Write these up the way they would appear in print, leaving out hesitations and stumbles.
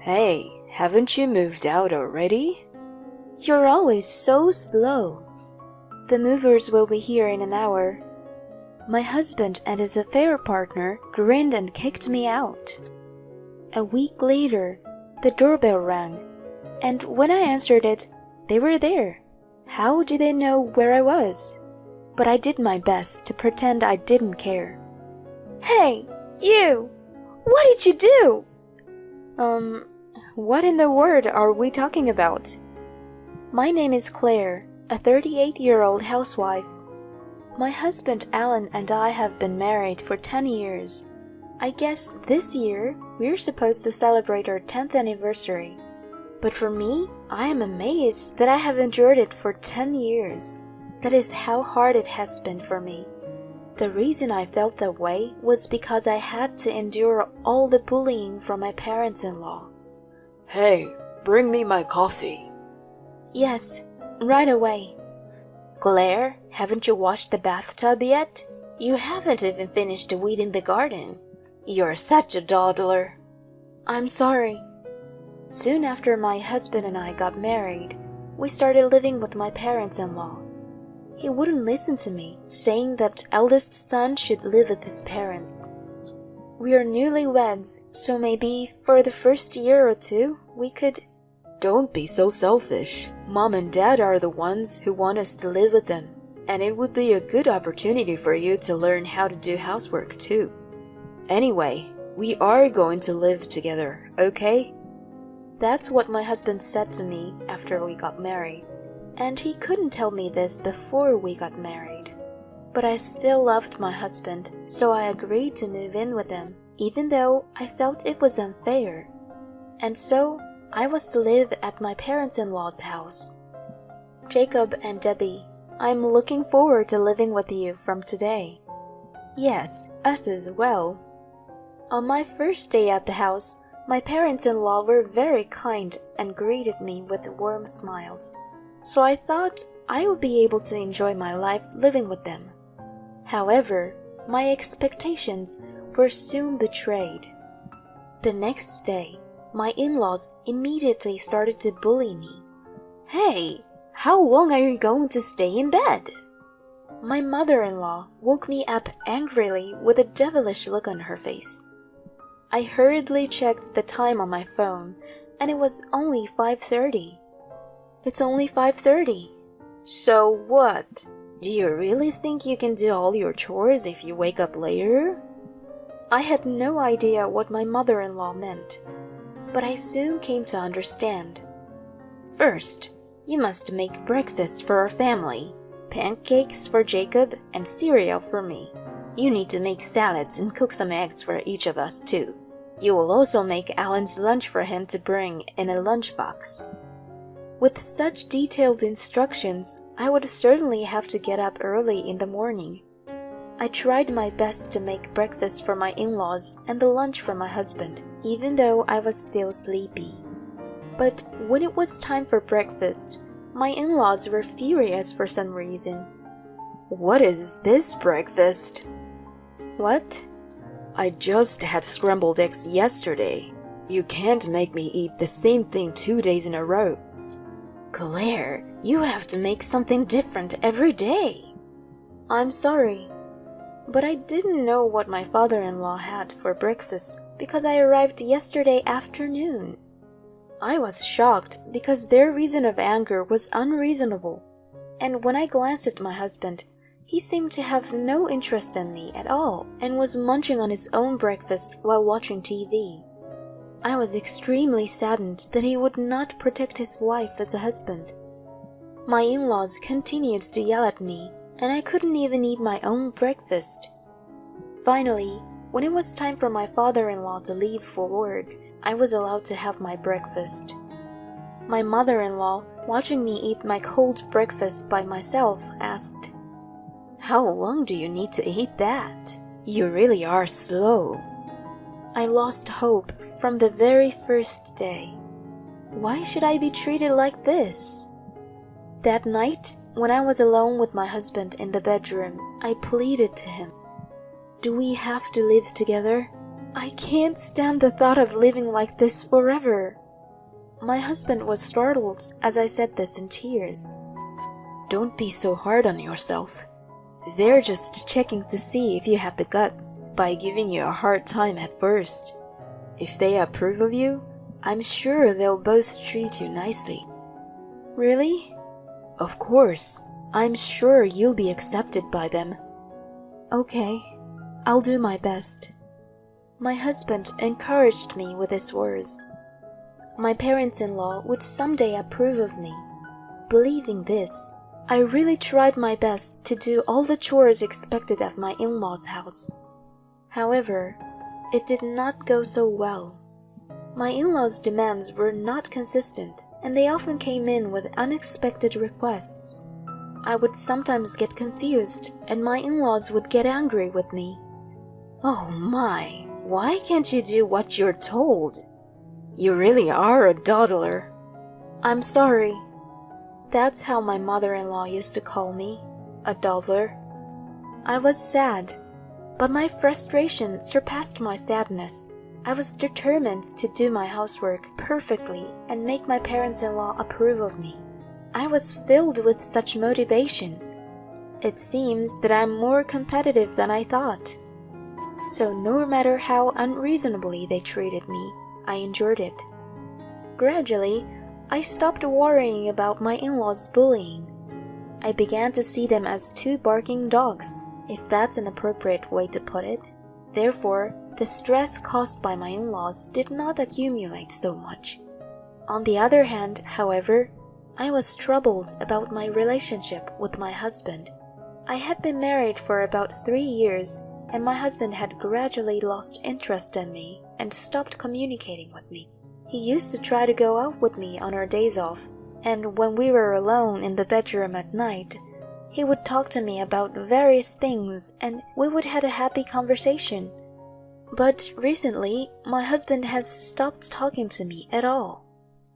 Hey, haven't you moved out already? You're always so slow. The movers will be here in an hour. My husband and his affair partner grinned and kicked me out. A week later, the doorbell rang, and when I answered it, they were there. How did they know where I was? But I did my best to pretend I didn't care. Hey, you! What did you do? What in the world are we talking about? My name is Claire, a 38-year-old housewife. My husband Alan and I have been married for 10 years. I guess this year we're supposed to celebrate our 10th anniversary. But for me, I am amazed that I have endured it for 10 years. That is how hard it has been for me. The reason I felt that way was because I had to endure all the bullying from my parents-in-law. Hey, bring me my coffee. Yes, right away. Claire, haven't you washed the bathtub yet? You haven't even finished weeding the garden. You're such a dawdler. I'm sorry. Soon after my husband and I got married, we started living with my parents-in-law. He wouldn't listen to me, saying that eldest son should live with his parents. We are newlyweds, so maybe for the first year or two, we could... Don't be so selfish. Mom and Dad are the ones who want us to live with them, and it would be a good opportunity for you to learn how to do housework too. Anyway, we are going to live together, okay? That's what my husband said to me after we got married, and he couldn't tell me this before we got married. But I still loved my husband, so I agreed to move in with him, even though I felt it was unfair. And so, I was to live at my parents-in-law's house. Jacob and Debbie, I'm looking forward to living with you from today. Yes, us as well. On my first day at the house, my parents-in-law were very kind and greeted me with warm smiles. So I thought I would be able to enjoy my life living with them. However, my expectations were soon betrayed. The next day, my in-laws immediately started to bully me. Hey, how long are you going to stay in bed? My mother-in-law woke me up angrily with a devilish look on her face. I hurriedly checked the time on my phone, and it was only 5:30. It's only 5:30. So what? Do you really think you can do all your chores if you wake up later? I had no idea what my mother-in-law meant, but I soon came to understand. First, you must make breakfast for our family, pancakes for Jacob and cereal for me. You need to make salads and cook some eggs for each of us too. You will also make Alan's lunch for him to bring in a lunchbox. With such detailed instructions, I would certainly have to get up early in the morning. I tried my best to make breakfast for my in-laws and the lunch for my husband, even though I was still sleepy. But when it was time for breakfast, my in-laws were furious for some reason. What is this breakfast? What? I just had scrambled eggs yesterday. You can't make me eat the same thing 2 days in a row. Claire, you have to make something different every day. I'm sorry, but I didn't know what my father-in-law had for breakfast because I arrived yesterday afternoon. I was shocked because their reason of anger was unreasonable, and when I glanced at my husband, he seemed to have no interest in me at all and was munching on his own breakfast while watching TV. I was extremely saddened that he would not protect his wife as a husband. My in-laws continued to yell at me, and I couldn't even eat my own breakfast. Finally, when it was time for my father-in-law to leave for work, I was allowed to have my breakfast. My mother-in-law, watching me eat my cold breakfast by myself, asked, "How long do you need to eat that? You really are slow." I lost hope from the very first day. Why should I be treated like this? That night, when I was alone with my husband in the bedroom, I pleaded to him. Do we have to live together? I can't stand the thought of living like this forever. My husband was startled as I said this in tears. Don't be so hard on yourself. They're just checking to see if you have the guts by giving you a hard time at first. If they approve of you, I'm sure they'll both treat you nicely. Really? Of course. I'm sure you'll be accepted by them. Okay, I'll do my best. My husband encouraged me with his words. My parents-in-law would someday approve of me. Believing this, I really tried my best to do all the chores expected of my in-laws' house. However, it did not go so well. My in-laws' demands were not consistent, and they often came in with unexpected requests. I would sometimes get confused, and my in-laws would get angry with me. Oh my, why can't you do what you're told? You really are a dawdler. I'm sorry. That's how my mother-in-law used to call me, a dawdler. I was sad, but my frustration surpassed my sadness. I was determined to do my housework perfectly and make my parents-in-law approve of me. I was filled with such motivation. It seems that I'm more competitive than I thought. So no matter how unreasonably they treated me, I endured it. Gradually, I stopped worrying about my in-laws' bullying. I began to see them as two barking dogs, if that's an appropriate way to put it. Therefore, the stress caused by my in-laws did not accumulate so much. On the other hand, however, I was troubled about my relationship with my husband. I had been married for about 3 years, and my husband had gradually lost interest in me and stopped communicating with me. He used to try to go out with me on our days off, and when we were alone in the bedroom at night, he would talk to me about various things and we would have a happy conversation. But recently, my husband has stopped talking to me at all.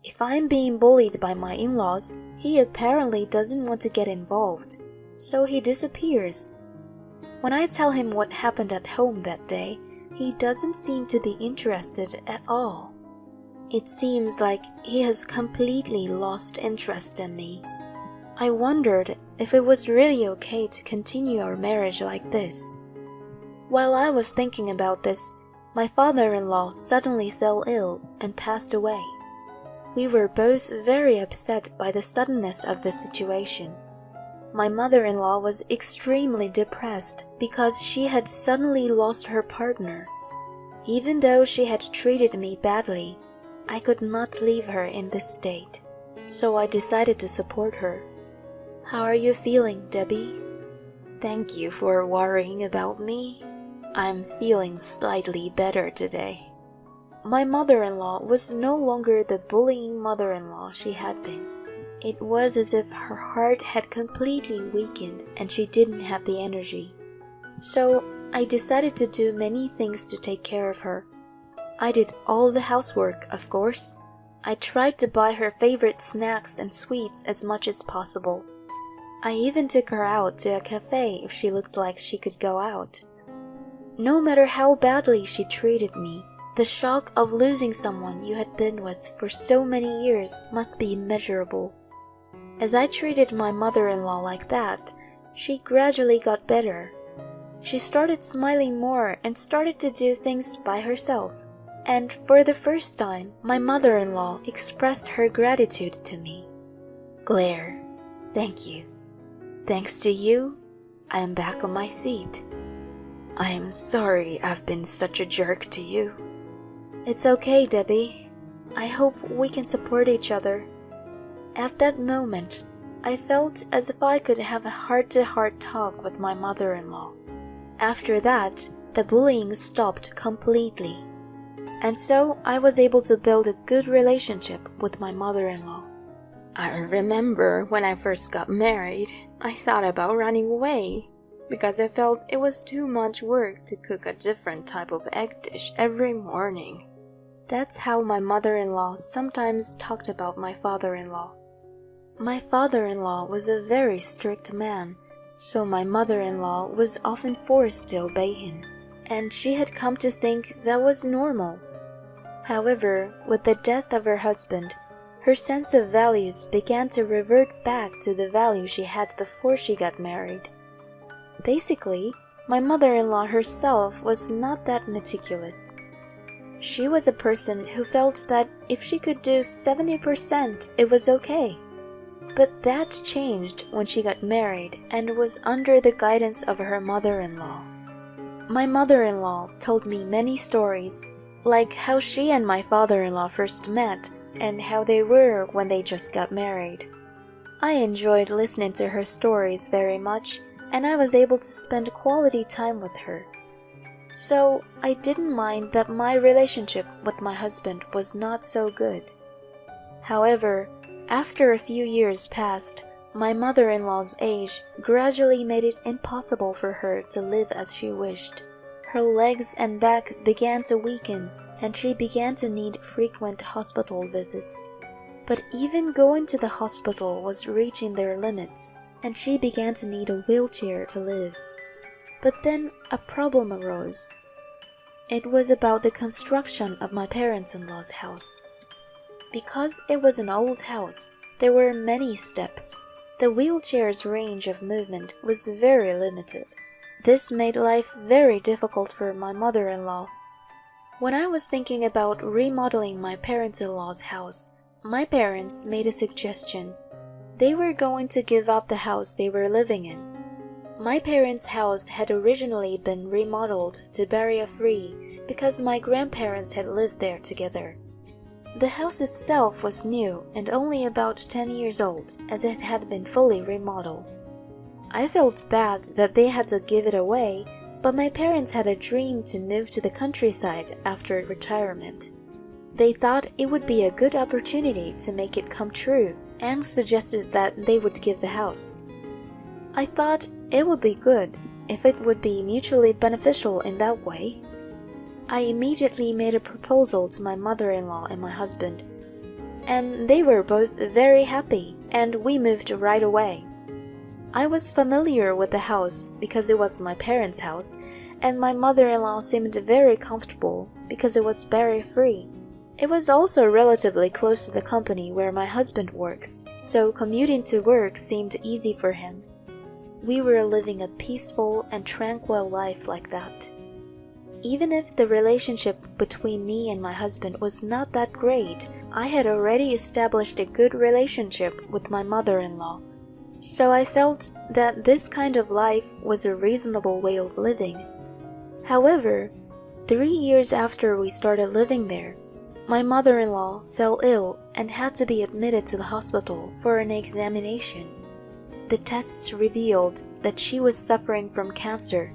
If I'm being bullied by my in-laws, he apparently doesn't want to get involved, so he disappears. When I tell him what happened at home that day, he doesn't seem to be interested at all. It seems like he has completely lost interest in me. I wondered if it was really okay to continue our marriage like this. While I was thinking about this, my father-in-law suddenly fell ill and passed away. We were both very upset by the suddenness of the situation. My mother-in-law was extremely depressed because she had suddenly lost her partner. Even though she had treated me badly, I could not leave her in this state, so I decided to support her. How are you feeling, Debbie? Thank you for worrying about me. I'm feeling slightly better today. My mother-in-law was no longer the bullying mother-in-law she had been. It was as if her heart had completely weakened and she didn't have the energy. So I decided to do many things to take care of her. I did all the housework, of course. I tried to buy her favorite snacks and sweets as much as possible. I even took her out to a cafe if she looked like she could go out. No matter how badly she treated me, the shock of losing someone you had been with for so many years must be immeasurable. As I treated my mother-in-law like that, she gradually got better. She started smiling more and started to do things by herself. And for the first time, my mother-in-law expressed her gratitude to me. Claire, thank you. Thanks to you, I am back on my feet. I am sorry I've been such a jerk to you. It's okay, Debbie. I hope we can support each other. At that moment, I felt as if I could have a heart-to-heart talk with my mother-in-law. After that, the bullying stopped completely. And so I was able to build a good relationship with my mother-in-law. I remember when I first got married, I thought about running away because I felt it was too much work to cook a different type of egg dish every morning. That's how my mother-in-law sometimes talked about my father-in-law. My father-in-law was a very strict man, so my mother-in-law was often forced to obey him. and she had come to think that was normal. However, with the death of her husband, her sense of values began to revert back to the value she had before she got married. Basically, my mother-in-law herself was not that meticulous. She was a person who felt that if she could do 70%, it was okay. But that changed when she got married and was under the guidance of her mother-in-law. My mother-in-law told me many stories, like how she and my father-in-law first met and how they were when they just got married. I enjoyed listening to her stories very much, and I was able to spend quality time with her. So I didn't mind that my relationship with my husband was not so good. However, after a few years passed, my mother-in-law's age gradually made it impossible for her to live as she wished. Her legs and back began to weaken, and she began to need frequent hospital visits. But even going to the hospital was reaching their limits, and she began to need a wheelchair to live. But then a problem arose. It was about the construction of my parents-in-law's house. Because it was an old house, there were many steps. The wheelchair's range of movement was very limited. This made life very difficult for my mother-in-law. When I was thinking about remodeling my parents-in-law's house, my parents made a suggestion. They were going to give up the house they were living in. My parents' house had originally been remodeled to barrier-free because my grandparents had lived there together. The house itself was new and only about 10 years old, as it had been fully remodeled. I felt bad that they had to give it away, but my parents had a dream to move to the countryside after retirement. They thought it would be a good opportunity to make it come true and suggested that they would give the house. I thought it would be good if it would be mutually beneficial in that way. I immediately made a proposal to my mother-in-law and my husband, and they were both very happy, and we moved right away. I was familiar with the house because it was my parents' house, and my mother-in-law seemed very comfortable because it was barrier-free. It was also relatively close to the company where my husband works, so commuting to work seemed easy for him. We were living a peaceful and tranquil life like that. Even if the relationship between me and my husband was not that great, I had already established a good relationship with my mother-in-law. So I felt that this kind of life was a reasonable way of living. However, 3 years after we started living there, my mother-in-law fell ill and had to be admitted to the hospital for an examination. The tests revealed that she was suffering from cancer.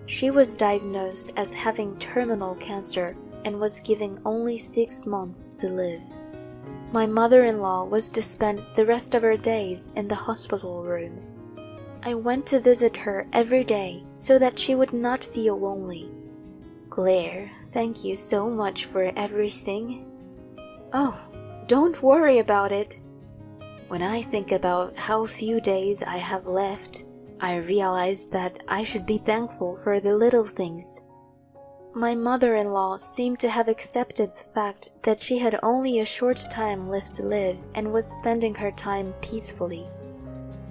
She was diagnosed as having terminal cancer and was given only 6 months to live. My mother-in-law was to spend the rest of her days in the hospital room. I went to visit her every day so that she would not feel lonely. Claire, thank you so much for everything. Oh, don't worry about it. When I think about how few days I have left, I realize that I should be thankful for the little things. My mother-in-law seemed to have accepted the fact that she had only a short time left to live and was spending her time peacefully.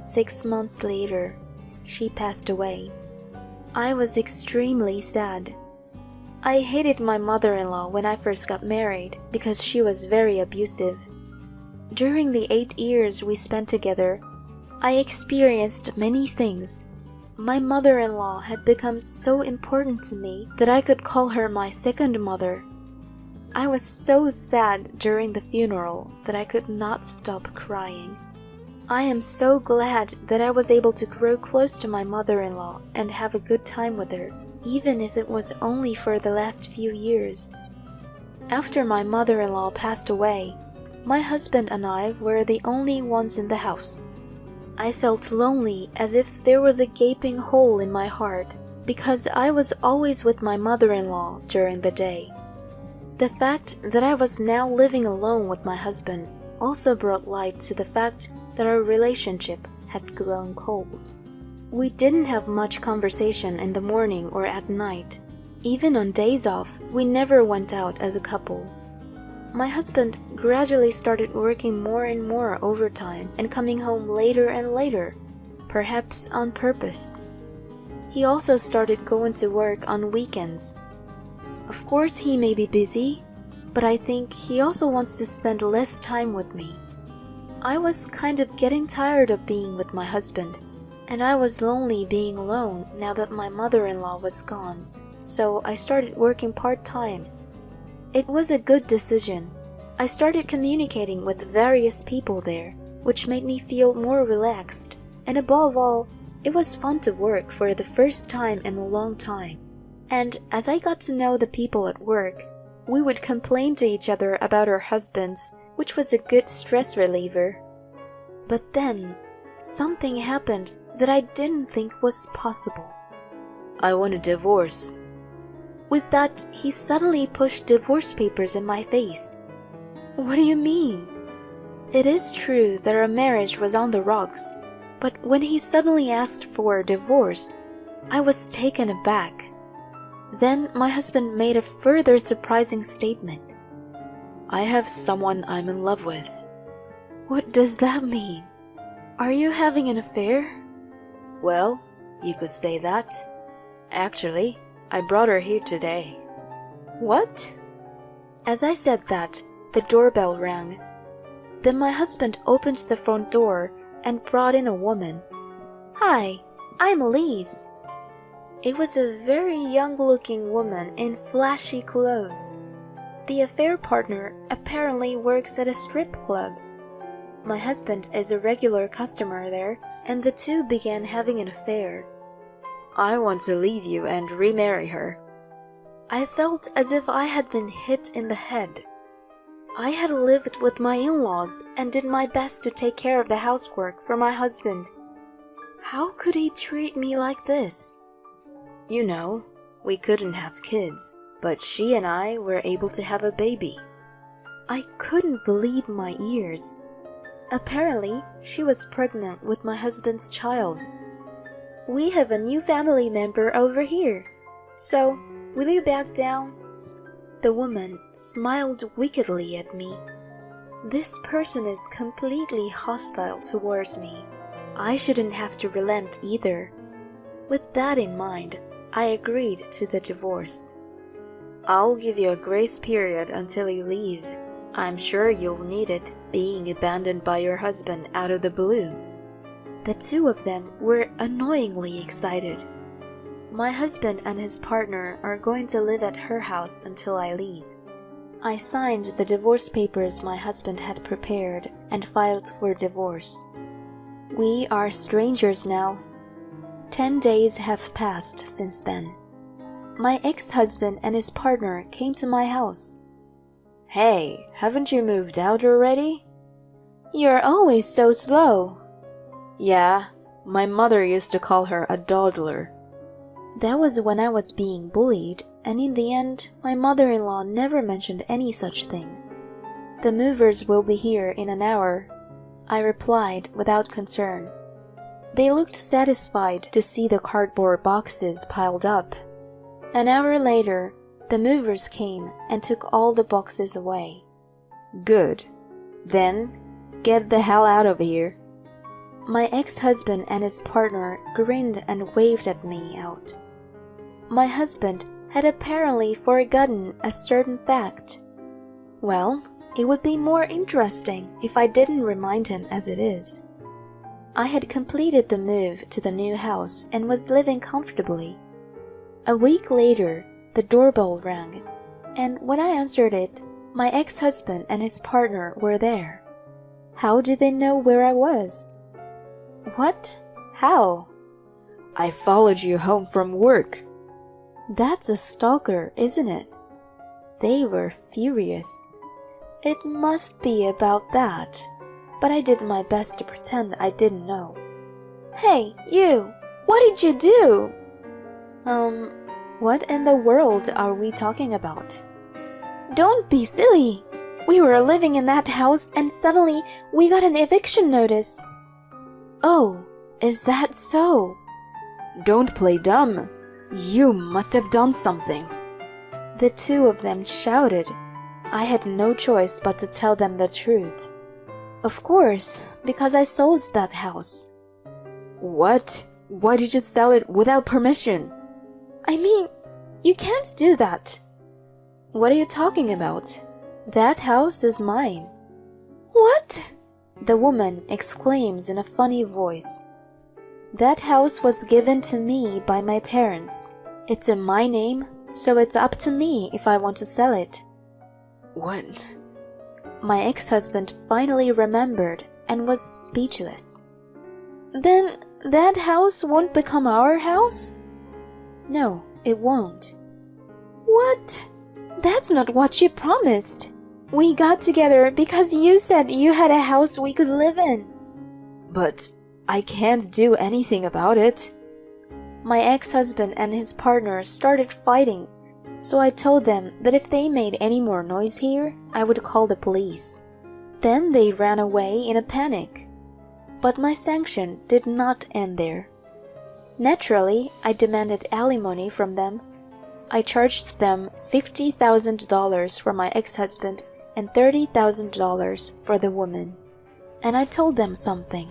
6 months later, she passed away. I was extremely sad. I hated my mother-in-law when I first got married because she was very abusive. During the 8 years we spent together, I experienced many things. My mother-in-law had become so important to me that I could call her my second mother. I was so sad during the funeral that I could not stop crying. I am so glad that I was able to grow close to my mother-in-law and have a good time with her, even if it was only for the last few years. After my mother-in-law passed away, my husband and I were the only ones in the house. I felt lonely, as if there was a gaping hole in my heart, because I was always with my mother-in-law during the day. The fact that I was now living alone with my husband also brought light to the fact that our relationship had grown cold. We didn't have much conversation in the morning or at night. Even on days off, we never went out as a couple. My husband gradually started working more and more overtime and coming home later and later, perhaps on purpose. He also started going to work on weekends. Of course, he may be busy, but I think he also wants to spend less time with me. I was kind of getting tired of being with my husband, and I was lonely being alone now that my mother-in-law was gone, so I started working part-time. It was a good decision. I started communicating with various people there, which made me feel more relaxed, and above all, it was fun to work for the first time in a long time. And as I got to know the people at work, we would complain to each other about our husbands, which was a good stress reliever. But then, something happened that I didn't think was possible. I want a divorce. With that, he suddenly pushed divorce papers in my face. What do you mean? It is true that our marriage was on the rocks, but when he suddenly asked for a divorce, I was taken aback. Then my husband made a further surprising statement. I have someone I'm in love with. What does that mean? Are you having an affair? Well, you could say that. Actually, I brought her here today. What? As I said that, the doorbell rang. Then my husband opened the front door and brought in a woman. Hi, I'm Elise. It was a very young-looking woman in flashy clothes. The affair partner apparently works at a strip club. My husband is a regular customer there, and the two began having an affair. I want to leave you and remarry her. I felt as if I had been hit in the head. I had lived with my in-laws and did my best to take care of the housework for my husband. How could he treat me like this? You know, we couldn't have kids, but she and I were able to have a baby. I couldn't believe my ears. Apparently, she was pregnant with my husband's child. We have a new family member over here. So, will you back down? The woman smiled wickedly at me. This person is completely hostile towards me. I shouldn't have to relent either. With that in mind, I agreed to the divorce. I'll give you a grace period until you leave. I'm sure you'll need it, being abandoned by your husband out of the blue. The two of them were annoyingly excited. My husband and his partner are going to live at her house until I leave. I signed the divorce papers my husband had prepared and filed for divorce. We are strangers now. 10 days have passed since then. My ex-husband and his partner came to my house. Hey, haven't you moved out already? You're always so slow. Yeah, my mother used to call her a dawdler. That was when I was being bullied, and in the end, my mother-in-law never mentioned any such thing. The movers will be here in an hour, I replied without concern. They looked satisfied to see the cardboard boxes piled up. An hour later, the movers came and took all the boxes away. Good. Then, get the hell out of here. My ex-husband and his partner grinned and waved at me out. My husband had apparently forgotten a certain fact. Well, it would be more interesting if I didn't remind him as it is. I had completed the move to the new house and was living comfortably. A week later, the doorbell rang, and when I answered it, my ex-husband and his partner were there. How did they know where I was? What? How? I followed you home from work. That's a stalker, isn't it? They were furious. It must be about that, but I did my best to pretend I didn't know. Hey, you! What did you do? What in the world are we talking about? Don't be silly! We were living in that house and suddenly we got an eviction notice. Oh, is that so? Don't play dumb. You must have done something. The two of them shouted. I had no choice but to tell them the truth. Of course, because I sold that house. What? Why did you sell it without permission? I mean, you can't do that. What are you talking about? That house is mine. What? The woman exclaims in a funny voice. That house was given to me by my parents. It's in my name, so it's up to me if I want to sell it. What? My ex-husband finally remembered and was speechless. Then that house won't become our house? No, it won't. What? That's not what you promised. We got together because you said you had a house we could live in. But I can't do anything about it. My ex-husband and his partner started fighting, so I told them that if they made any more noise here, I would call the police. Then they ran away in a panic. But my sanction did not end there. Naturally, I demanded alimony from them. I charged them $50,000 for my ex-husband and $30,000 for the woman. And I told them something.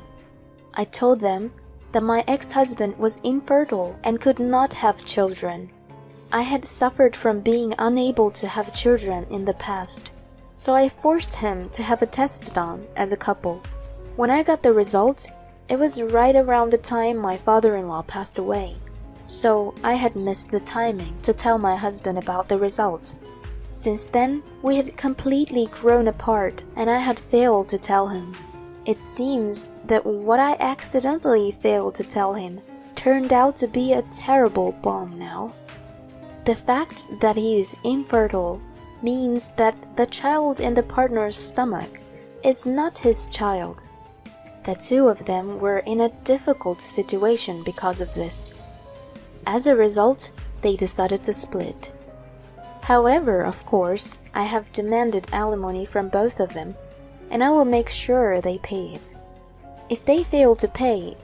I told them that my ex-husband was infertile and could not have children. I had suffered from being unable to have children in the past, so I forced him to have a test done as a couple. When I got the results, it was right around the time my father-in-law passed away, so I had missed the timing to tell my husband about the results. Since then, we had completely grown apart and I had failed to tell him. It seems that what I accidentally failed to tell him turned out to be a terrible bomb now. The fact that he is infertile means that the child in the partner's stomach is not his child. The two of them were in a difficult situation because of this. As a result, they decided to split. However, of course, I have demanded alimony from both of them, and I will make sure they pay it. If they fail to pay,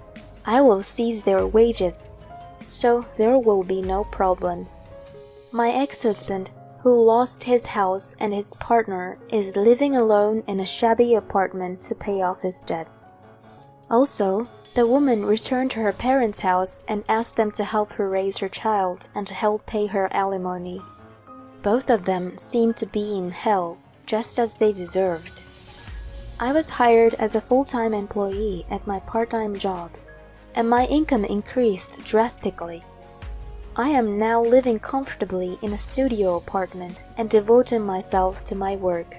I will seize their wages, so there will be no problem. My ex-husband, who lost his house and his partner, is living alone in a shabby apartment to pay off his debts. Also, the woman returned to her parents' house and asked them to help her raise her child and to help pay her alimony. Both of them seemed to be in hell, just as they deserved. I was hired as a full-time employee at my part-time job, and my income increased drastically. I am now living comfortably in a studio apartment and devoting myself to my work.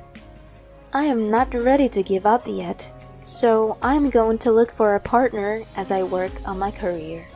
I am not ready to give up yet, so I'm going to look for a partner as I work on my career.